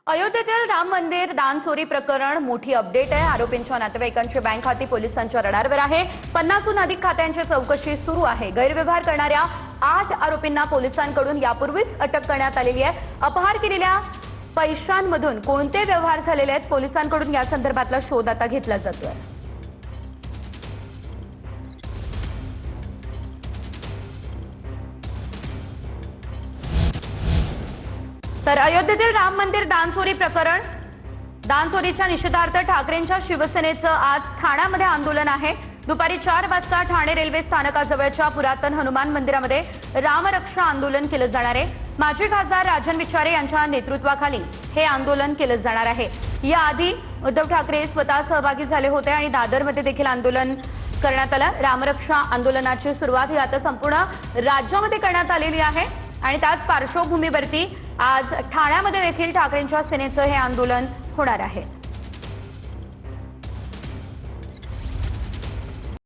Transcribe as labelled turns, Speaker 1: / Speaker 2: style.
Speaker 1: अयोध्येतील राम मंदिर दान चोरी प्रकरण मोठी अपडेट आहे। आरोपींच्या नातेवाईकांची बँक खाती पोलिसांच्या रडारवर आहे। 50हून अधिक खात्यांची चौकशी सुरू आहे। गैरव्यवहार करणाऱ्या 8 आरोपींना पोलिसांकडून यापूर्वीच अटक करण्यात आलेली आहे। अपहार केलेल्या पैशांमधून कोणते व्यवहार झालेले आहेत, पोलिसांकडून या संदर्भातला शोध आता घेतला जातोय। तर अयोध्येतील राम मंदिर दानचोरी प्रकरण, दानचोरीच्या निषेधार्थ ठाकरेंच्या शिवसेनेचं आज ठाण्यामध्ये आंदोलन आहे। दुपारी 4 वाजता ठाणे रेल्वे स्थानकाजवळच्या पुरातन हनुमान मंदिरामध्ये रामरक्षा आंदोलन केलं जाणार आहे। माजी खासदार राजन विचारे यांच्या नेतृत्वाखाली हे आंदोलन केलं जाणार आहे। याआधी उद्धव ठाकरे स्वतः सहभागी झाले होते आणि दादरमध्ये देखील आंदोलन करण्यात आलं। रामरक्षा आंदोलनाची सुरुवात ही आता संपूर्ण राज्यामध्ये करण्यात आलेली आहे आणि त्याच पार्श्वभूमीवरती आज ठाण्यामध्ये देखील ठाकरेंच्या सेनेचं हे आंदोलन होणार आहे।